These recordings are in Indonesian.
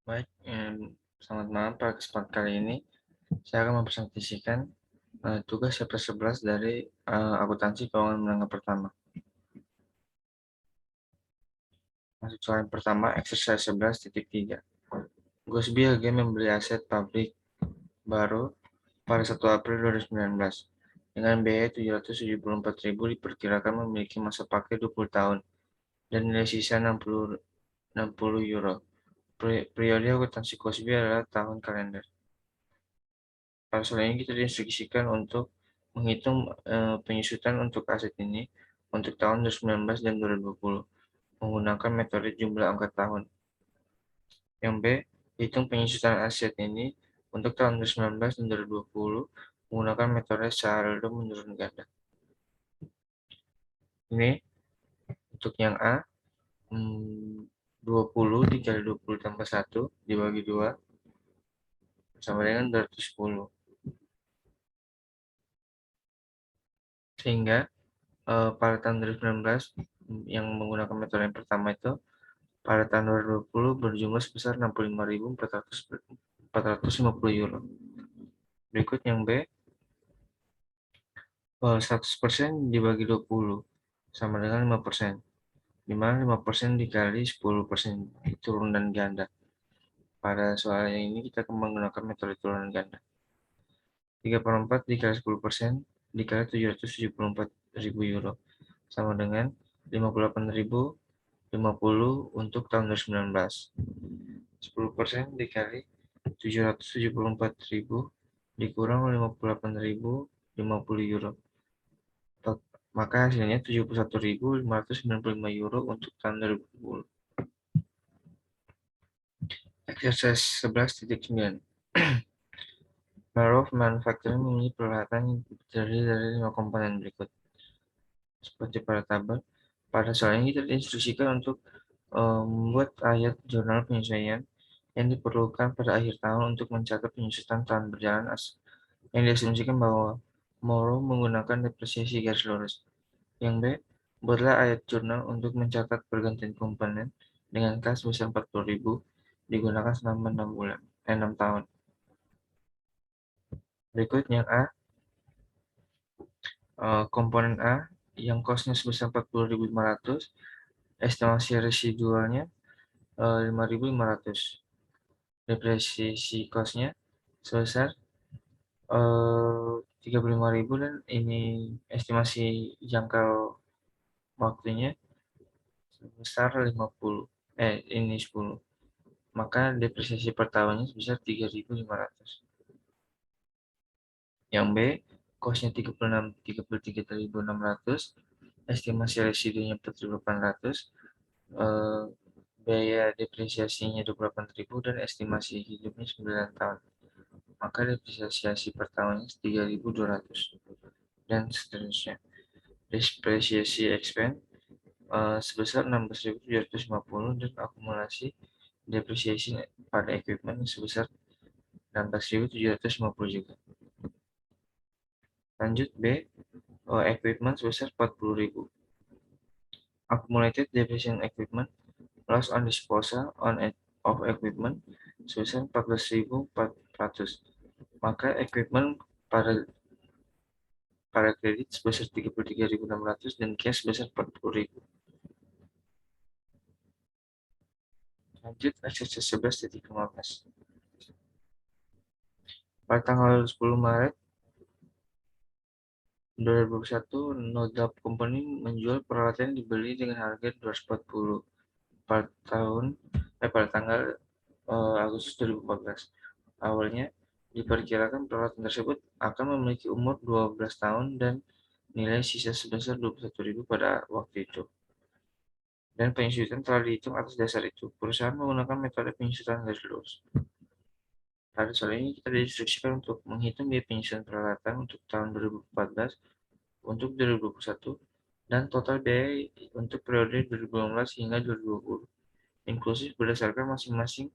Baik, selamat malam. Pada kesempatan kali ini, saya akan mempresentasikan tugas chapter 11 dari akuntansi keuangan menengah pertama. Masuk soal yang pertama, exercise 11.3. Gosby again membeli aset pabrik baru pada 1 April 2019 dengan biaya 774.000 diperkirakan memiliki masa pakai 20 tahun dan nilai sisa 60 euro. Periode akuntansi Gosby adalah tahun kalender. Pada soal ini kita diinstruksikan untuk menghitung penyusutan untuk aset ini untuk tahun 2019 dan 2020 menggunakan metode jumlah angka tahun. Yang B, hitung penyusutan aset ini untuk tahun 2019 dan 2020 menggunakan metode saldo menurun ganda. Ini untuk yang A, 20 dikali 20 tambah 1 dibagi 2 sama dengan 210. Sehingga pada tahun 2019 yang menggunakan metode yang pertama itu pada tahun 2020 berjumlah sebesar 65.450 euro. Berikut yang B, 100% dibagi 20 sama dengan 5%, di mana 5% dikali 10% turun dan ganda. Pada soal ini kita akan menggunakan metode turun dan ganda. 34 dikali 10% dikali 774.000 euro sama dengan 58.050 untuk tahun 2019. 10% dikali 774.000 dikurang 58.050 euro. Maka hasilnya 71.595 euro untuk tahun 2020. Exercise 11.9. Marof Manufacturing memiliki peralatan yang terdiri dari 5 komponen berikut. Seperti pada tabel, pada soal ini kita diinstruksikan untuk membuat ayat jurnal penyesuaian yang diperlukan pada akhir tahun untuk mencatat penyusutan tahun berjalan yang diasumsikan bahwa Moro menggunakan depresiasi garis lurus. Yang B, buatlah ayat jurnal untuk mencatat pergantian komponen dengan kas sebesar 40.000 digunakan selama 6 tahun. Berikut yang A, komponen A yang kosnya sebesar 40.500, estimasi residualnya 5.500. Depresiasi kosnya sebesar 35.000 dan ini estimasi jangka waktunya sebesar 50. Ini 10. Maka depresiasi per tahunnya sebesar 3.500. Yang B, kosnya 33.600, estimasi residunya 4.800, biaya depresiasinya 28.000 dan estimasi hidupnya 9 tahun. Maka depresiasi per tahunnya 3.200 dan seterusnya. Depresiasi expense sebesar 16.750 dan akumulasi depresiasi pada equipment sebesar 16.750 juga. Lanjut B, equipment sebesar 40.000. Accumulated depreciation equipment, loss on disposal of equipment sebesar 14.400. Maka equipment pada kredit sebesar 33.600 dan cash sebesar 40.000. Lanjut exercise 11.15. Pada tanggal 10 Maret 2021, Nodap Company menjual peralatan yang dibeli dengan harga 240 pada tanggal Agustus 2014. Awalnya diperkirakan peralatan tersebut akan memiliki umur 12 tahun dan nilai sisa sebesar 21.000 pada waktu itu. Dan penyusutan telah dihitung atas dasar itu. Perusahaan menggunakan metode penyusutan garis lurus. Pada soal ini kita diinstruksikan untuk menghitung biaya penyusutan peralatan untuk tahun 2014 untuk 2021 dan total biaya untuk periode 2015 hingga 2020, inklusif berdasarkan masing-masing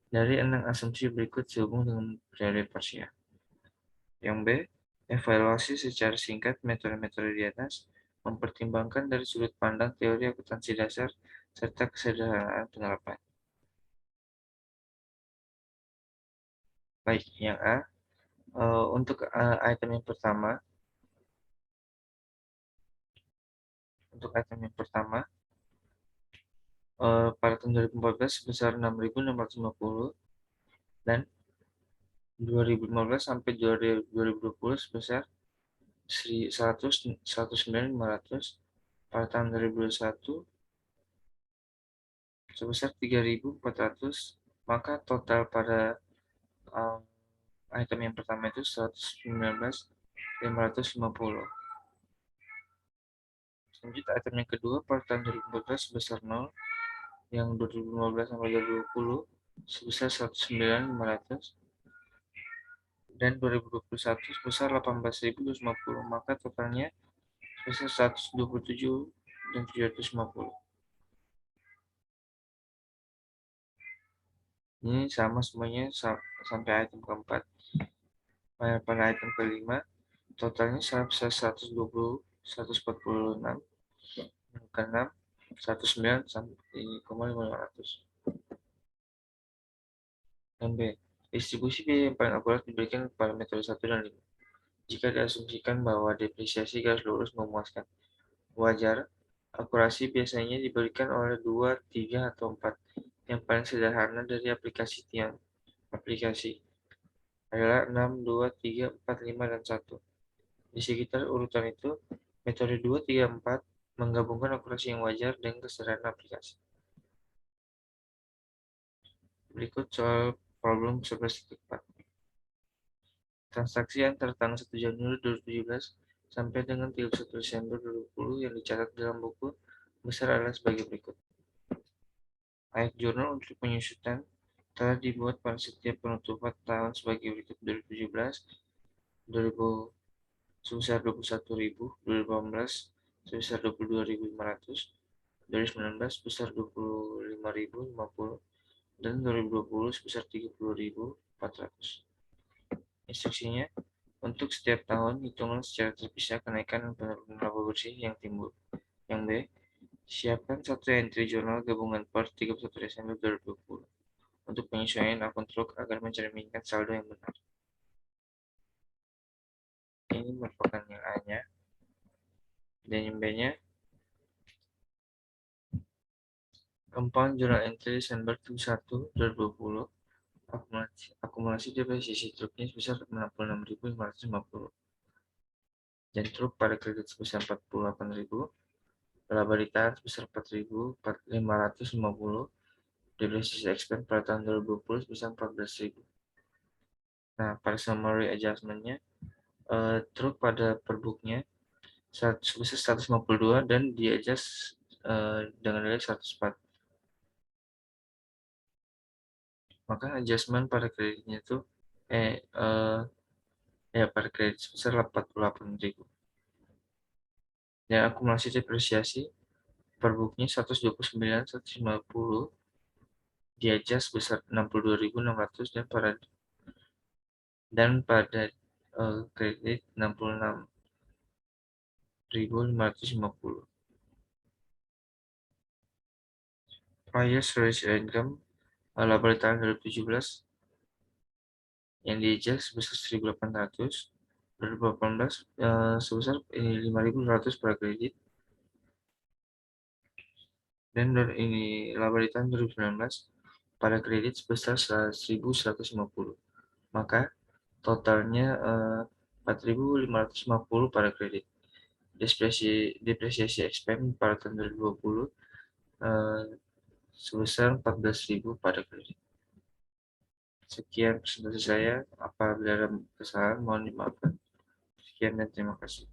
dari 6 asumsi berikut sehubung dengan periode parsial. Yang B, evaluasi secara singkat metode-metode di atas, mempertimbangkan dari sudut pandang teori akuntansi dasar serta kesederhanaan penerapan. Baik, yang A, untuk item yang pertama, pada tahun 2014 sebesar 6.650 dan 2015 sampai 2020 sebesar 109.500, pada tahun 2021 sebesar 3.400, maka total pada um, item yang pertama itu 119.550. Selanjutnya item yang kedua pada tahun 2014 sebesar 0, yang 2015 sampai 2020 sebesar 109.500, dan 2021 sebesar 18.250, maka totalnya sebesar 127.750. Ini sama semuanya sampai item keempat. Pada item kelima, totalnya sebesar 120, 146, ke 6, 109,500. Dan B, distribusi biaya yang paling akurat diberikan pada metode 1 dan 5. Jika diasumsikan bahwa depresiasi garis lurus memuaskan, wajar, akurasi biasanya diberikan oleh 2, 3, atau 4. Yang paling sederhana dari aplikasi tiang aplikasi adalah 6, 2, 3, 4, 5, dan 1. Di sekitar urutan itu, metode 2, 3, 4 menggabungkan akurasi yang wajar dengan kesederhanaan aplikasi. Berikut soal problem 11.4. Transaksi antara tanggal 1 Januari 2017 sampai dengan 31 Desember 2020 yang dicatat dalam buku besar adalah sebagai berikut. Ayat jurnal untuk penyusutan telah dibuat pada setiap penutupan tahun sebagai berikut: 2017 2000 sebesar 21.000, 2018 sebesar 22.500, 2019 sebesar 25.050, dan 2020 sebesar 30.400. Instruksinya, untuk setiap tahun hitunglah secara terpisah kenaikan dan penurunan laba bersih yang timbul. Yang B, siapkan satu entry jurnal gabungan per 31 Desember 2020 untuk penyesuaian akun truk agar mencerminkan saldo yang benar. Ini merupakan yang A-nya, dan yang B-nya Compound Journal Entry Desember 31, 2020, akumulasi depresiasi truknya sebesar 66.550, dan truk pada kredit sebesar 48.000, laba ditahan sebesar 4.550, depresiasi expense pada tahun 2020 sebesar 14.000. Nah, pada summary adjustment-nya, truk pada perbuknya sebesar 152 dan di-adjust dengan nilai 104. Maka adjustment pada kreditnya itu pada kredit sebesar 48.000. Dan akumulasi depresiasi per booknya 129, 150, di-adjust sebesar 62.600, dan pada kredit 66.550. Prior storage income laba di tahun 2017 yang di-adjust sebesar 1.800, 2018 sebesar 5.200 per kredit, dan ini laba di tahun 2019 pada kredit sebesar 1.150. Maka totalnya 4.550 pada kredit. Depresiasi expense pada tahun 2020 sebesar 14.000 pada kredit. Sekian presentasi saya. Apabila ada kesalahan mohon dimaafkan. Sekian dan terima kasih.